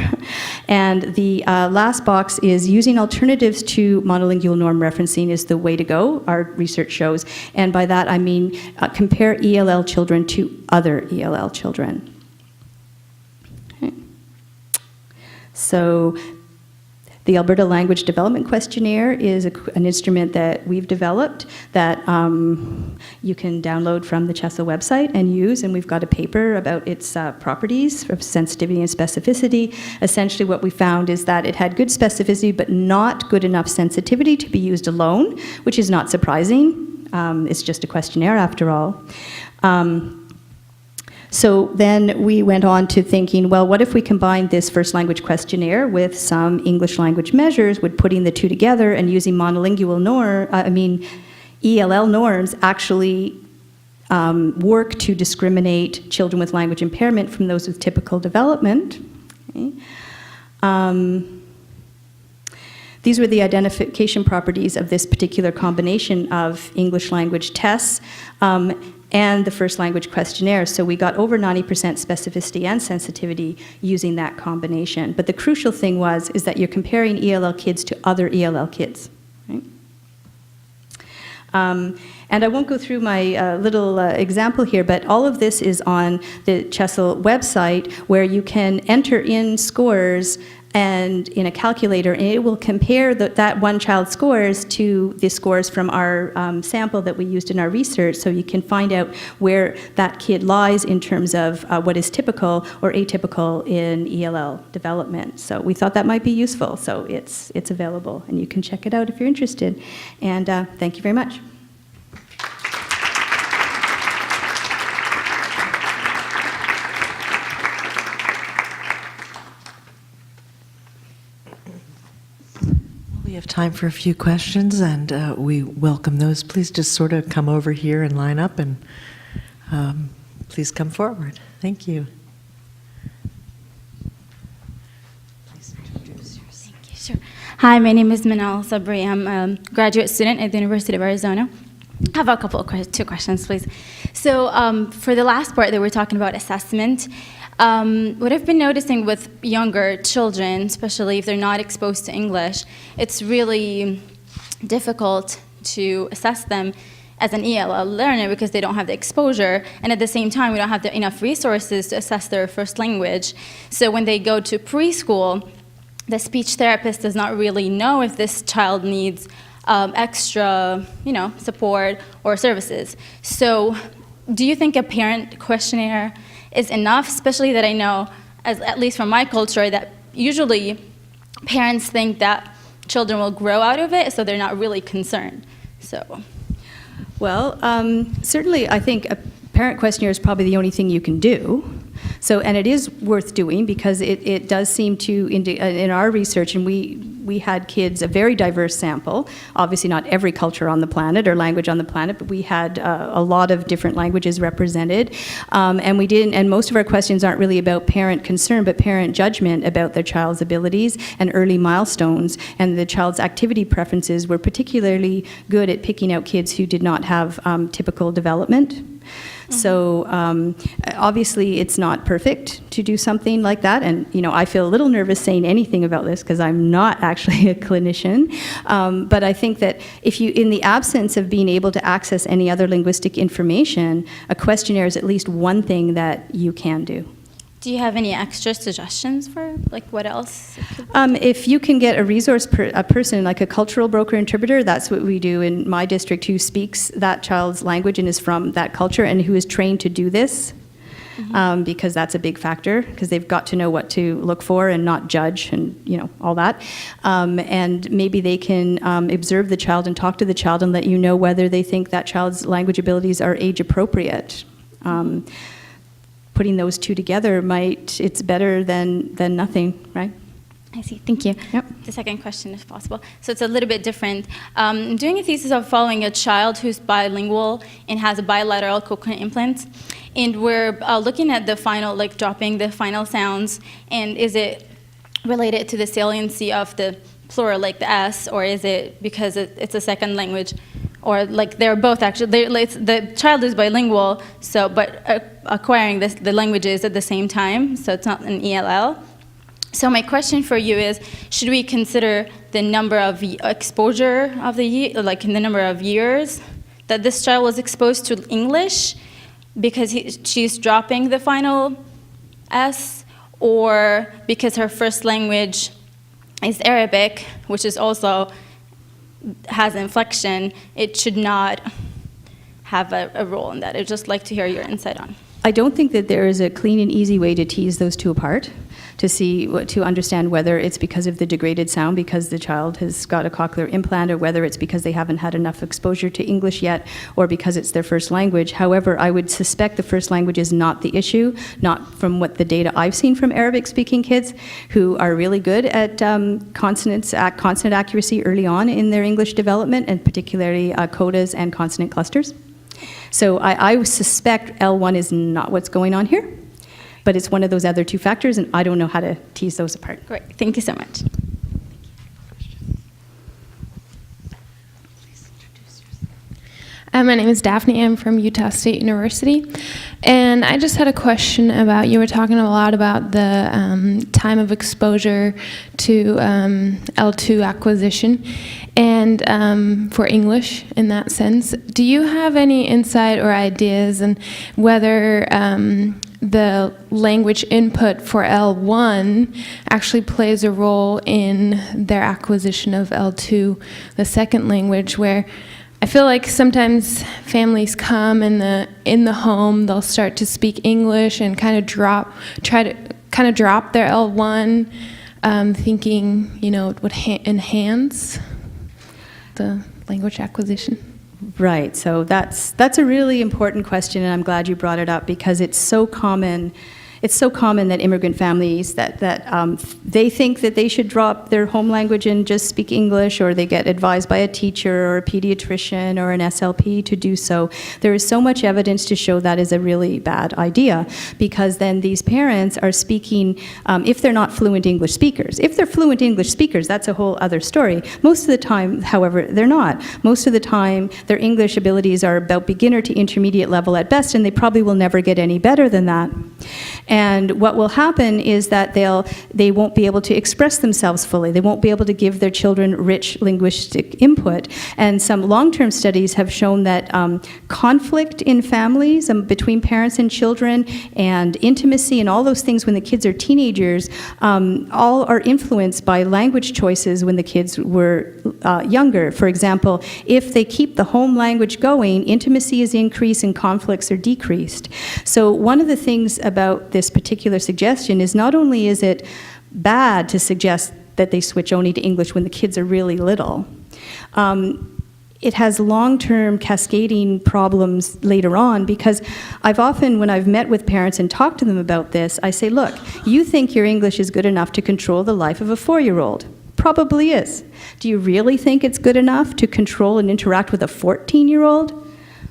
Speaker 2: And the last box is using alternatives to monolingual norm referencing is the way to go, our research shows. And by that I mean compare ELL children to other ELL children. Okay. So the Alberta Language Development Questionnaire is an instrument that we've developed that you can download from the CHESL website and use, and we've got a paper about its properties of sensitivity and specificity. Essentially what we found is that it had good specificity but not good enough sensitivity to be used alone, which is not surprising. It's just a questionnaire after all. So then we went on to thinking, well, what if we combined this first language questionnaire with some English language measures, would putting the two together and using monolingual ELL norms actually work to discriminate children with language impairment from those with typical development. Okay. These were the identification properties of this particular combination of English language tests and the first language questionnaire. So we got over 90% specificity and sensitivity using that combination. But the crucial thing is that you're comparing ELL kids to other ELL kids. Right? And I won't go through my little example here, but all of this is on the CHESL website, where you can enter in scores and in a calculator, and it will compare that one child's scores to the scores from our sample that we used in our research, so you can find out where that kid lies in terms of what is typical or atypical in ELL development. So we thought that might be useful, so it's available, and you can check it out if you're interested. And thank you very much.
Speaker 5: We have time for a few questions, and we welcome those. Please just sort of come over here and line up, and please come forward. Thank you. Please introduce yourself.
Speaker 6: Thank you. Sure. Hi, my name is Manal Sabri. I'm a graduate student at the University of Arizona. I have a couple of two questions, please. So for the last part that we're talking about assessment, what I've been noticing with younger children, especially if they're not exposed to English, it's really difficult to assess them as an ELL learner because they don't have the exposure, and at the same time, we don't have enough resources to assess their first language. So when they go to preschool, the speech therapist does not really know if this child needs extra, support or services. So do you think a parent questionnaire is enough, especially that I know, at least from my culture, that usually parents think that children will grow out of it, so they're not really concerned. So,
Speaker 2: well, certainly I think a parent questionnaire is probably the only thing you can do. So, and it is worth doing because it does seem to, in our research, and we had kids, a very diverse sample, obviously not every culture on the planet or language on the planet, but we had a lot of different languages represented. And most of our questions aren't really about parent concern, but parent judgment about their child's abilities and early milestones. And the child's activity preferences were particularly good at picking out kids who did not have typical development. So obviously it's not perfect to do something like that, and I feel a little nervous saying anything about this because I'm not actually a clinician, but I think that if you, in the absence of being able to access any other linguistic information, a questionnaire is at least one thing that you can do.
Speaker 6: do you have any extra suggestions for what else?
Speaker 2: If you can get a resource a person like a cultural broker interpreter, that's what we do in my district, who speaks that child's language and is from that culture and who is trained to do this. Mm-hmm. Because that's a big factor, because they've got to know what to look for and not judge and all that. And maybe they can observe the child and talk to the child and let you know whether they think that child's language abilities are age appropriate. Putting those two together it's better than nothing, right?
Speaker 6: I see, thank you.
Speaker 2: Yep.
Speaker 6: The second question, if possible. So it's a little bit different. I'm doing a thesis of following a child who's bilingual and has a bilateral cochlear implant. And we're looking at the final, dropping the final sounds, and is it related to the saliency of the plural, like the S, or is it because it's a second language? Or they're both actually, the child is bilingual, but acquiring the languages at the same time, so it's not an ELL. So my question for you is, should we consider the number of exposure of the year, in the number of years that this child was exposed to English because she's dropping the final S, or because her first language is Arabic, which is also has inflection, it should not have a role in that? I'd just like to hear your insight on.
Speaker 2: I don't think that there is a clean and easy way to tease those two apart, to understand whether it's because of the degraded sound because the child has got a cochlear implant, or whether it's because they haven't had enough exposure to English yet, or because it's their first language. However, I would suspect the first language is not the issue, not from what the data I've seen from Arabic-speaking kids who are really good at consonant accuracy early on in their English development, and particularly codas and consonant clusters. So I suspect L1 is not what's going on here, but it's one of those other two factors, and I don't know how to tease those apart.
Speaker 6: Great, thank you so much.
Speaker 7: My name is Daphne. I'm from Utah State University. And I just had a question about, you were talking a lot about the time of exposure to L2 acquisition. and for English in that sense. Do you have any insight or ideas on whether the language input for L1 actually plays a role in their acquisition of L2, the second language, where I feel like sometimes families come in the home, they'll start to speak English and try to drop their L1, thinking, it would enhance the language acquisition.
Speaker 2: Right. So that's a really important question, and I'm glad you brought it up because it's so common. It's so common that immigrant families that they think that they should drop their home language and just speak English, or they get advised by a teacher or a pediatrician or an SLP to do so. There is so much evidence to show that is a really bad idea, because then these parents are speaking, if they're not fluent English speakers. If they're fluent English speakers, that's a whole other story. Most of the time, however, they're not. Most of the time, their English abilities are about beginner to intermediate level at best, and they probably will never get any better than that. And what will happen is that they won't be able to express themselves fully. They won't be able to give their children rich linguistic input. And some long-term studies have shown that conflict in families between parents and children, and intimacy and all those things when the kids are teenagers, all are influenced by language choices when the kids were younger. For example, if they keep the home language going, intimacy is increased and conflicts are decreased. So one of the things about this particular suggestion is not only is it bad to suggest that they switch only to English when the kids are really little, it has long-term cascading problems later on, because I've often, when I've met with parents and talked to them about this, I say, look, you think your English is good enough to control the life of a 4-year-old. Probably is. Do you really think it's good enough to control and interact with a 14-year-old?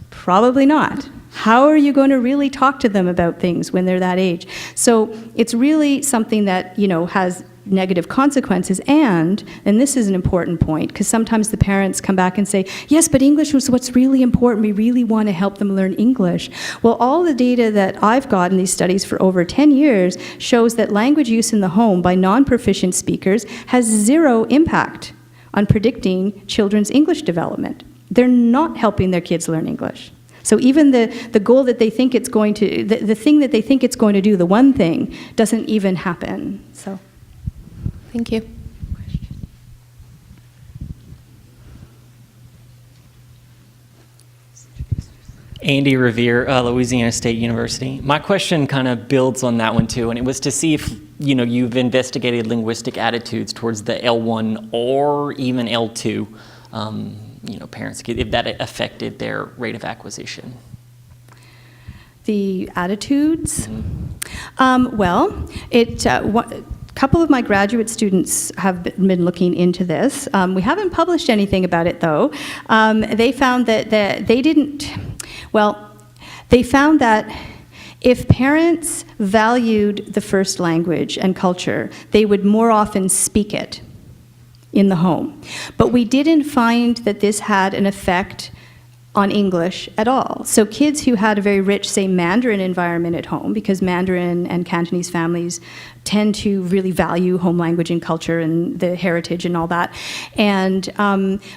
Speaker 2: Probably not. How are you going to really talk to them about things when they're that age? So it's really something that, has negative consequences, and this is an important point, because sometimes the parents come back and say, yes, but English was what's really important. We really want to help them learn English. Well, all the data that I've got in these studies for over 10 years shows that language use in the home by non-proficient speakers has zero impact on predicting children's English development. They're not helping their kids learn English. So even the goal that they think it's going to, the thing that they think it's going to do, the one thing, doesn't even happen. So,
Speaker 7: thank you.
Speaker 8: Andy Revere, Louisiana State University. My question kind of builds on that one too, and it was to see if you've investigated linguistic attitudes towards the L1 or even L2. Parents, if that affected their rate of acquisition.
Speaker 2: The attitudes? Well, a couple of my graduate students have been looking into this. We haven't published anything about it, though. They found that they found that if parents valued the first language and culture, they would more often speak it in the home. But we didn't find that this had an effect on English at all. So kids who had a very rich, say, Mandarin environment at home, because Mandarin and Cantonese families tend to really value home language and culture and the heritage and all that. And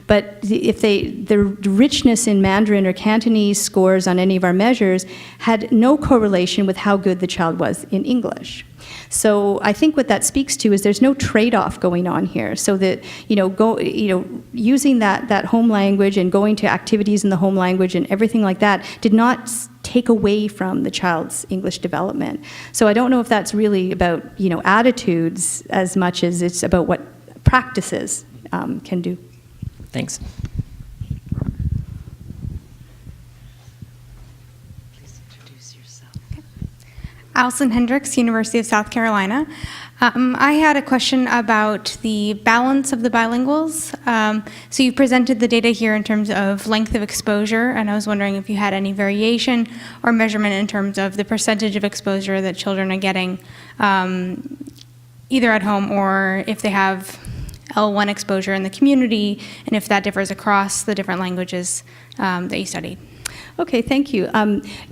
Speaker 2: but if the richness in Mandarin or Cantonese scores on any of our measures had no correlation with how good the child was in English. So I think what that speaks to is there's no trade-off going on here. So that using that home language and going to activities in the home language and everything like that did not take away from the child's English development. So I don't know if that's really about attitudes as much as it's about what practices can do.
Speaker 8: Thanks.
Speaker 9: Alison Hendricks, University of South Carolina. I had a question about the balance of the bilinguals. So you presented the data here in terms of length of exposure, and I was wondering if you had any variation or measurement in terms of the percentage of exposure that children are getting either at home or if they have L1 exposure in the community, and if that differs across the different languages that you studied.
Speaker 2: Okay, thank you.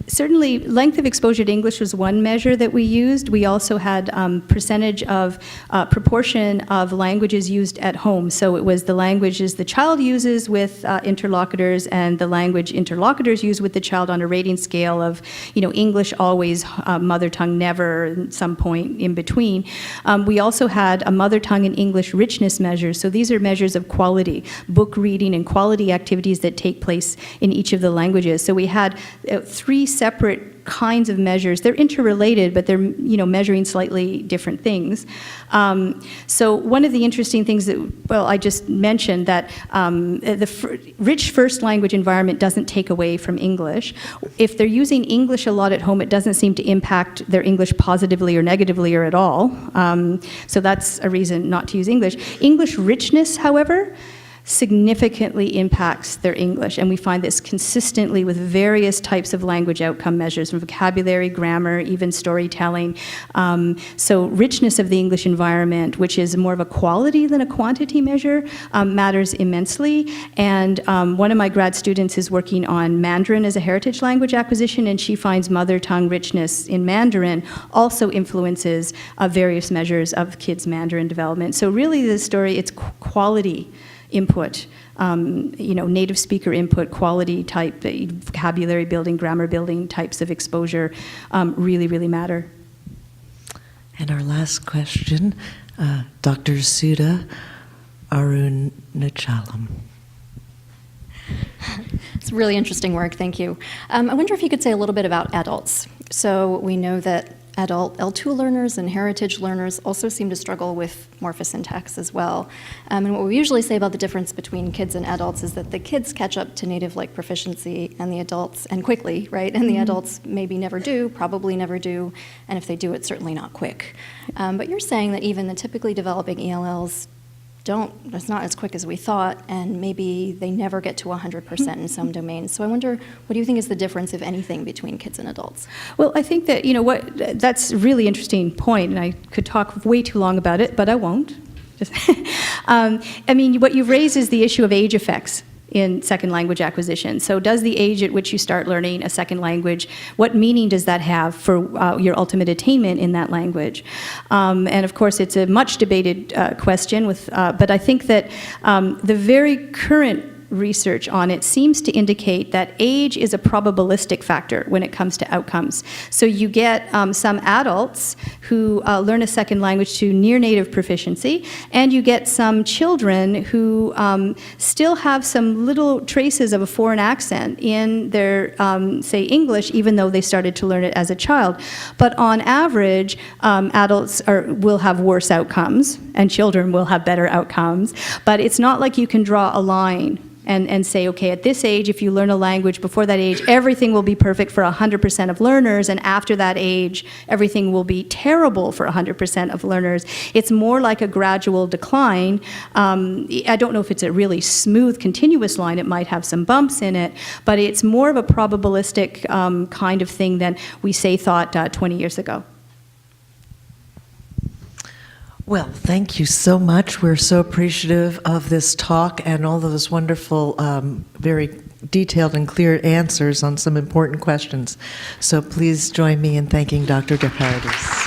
Speaker 2: Certainly, length of exposure to English was one measure that we used. We also had percentage of proportion of languages used at home. So it was the languages the child uses with interlocutors and the language interlocutors use with the child on a rating scale of, English always, mother tongue never, and some point in between. We also had a mother tongue and English richness measures. So these are measures of quality, book reading and quality activities that take place in each of the languages. So we had 3 separate kinds of measures. They're interrelated, but they're measuring slightly different things. So one of the interesting things that, I just mentioned that the rich first language environment doesn't take away from English. If they're using English a lot at home, it doesn't seem to impact their English positively or negatively or at all. So that's a reason not to use English. English richness, however, significantly impacts their English, and we find this consistently with various types of language outcome measures, from vocabulary, grammar, even storytelling. So richness of the English environment, which is more of a quality than a quantity measure, matters immensely. And one of my grad students is working on Mandarin as a heritage language acquisition, and she finds mother tongue richness in Mandarin also influences various measures of kids' Mandarin development. So really the story, it's quality input, native speaker input, quality type, vocabulary building, grammar building types of exposure really, really matter.
Speaker 5: And our last question, Dr. Sudha Arunachalam.
Speaker 10: It's really interesting work, thank you. I wonder if you could say a little bit about adults. So we know that adult L2 learners and heritage learners also seem to struggle with morphosyntax as well. And what we usually say about the difference between kids and adults is that the kids catch up to native-like proficiency and the adults, and quickly, right? And the adults maybe never do, probably never do, and if they do, it's certainly not quick. But you're saying that even the typically developing ELLs it's not as quick as we thought, and maybe they never get to 100% in some domains. So I wonder, what do you think is the difference, if anything, between kids and adults?
Speaker 2: Well, I think that, that's a really interesting point, and I could talk way too long about it, but I won't. What you've raised is the issue of age effects in second language acquisition. So does the age at which you start learning a second language, what meaning does that have for your ultimate attainment in that language? And of course, it's a much debated question, but I think that the very current research on it seems to indicate that age is a probabilistic factor when it comes to outcomes. So you get some adults who learn a second language to near native proficiency, and you get some children who still have some little traces of a foreign accent in their, say, English, even though they started to learn it as a child. But on average, adults will have worse outcomes, and children will have better outcomes. But it's not like you can draw a line and say, okay, at this age, if you learn a language before that age, everything will be perfect for 100% of learners, and after that age, everything will be terrible for 100% of learners. It's more like a gradual decline. I don't know if it's a really smooth, continuous line. It might have some bumps in it, but it's more of a probabilistic kind of thing than we thought 20 years ago.
Speaker 5: Well, thank you so much. We're so appreciative of this talk and all those wonderful, very detailed and clear answers on some important questions. So please join me in thanking Dr. Paradis.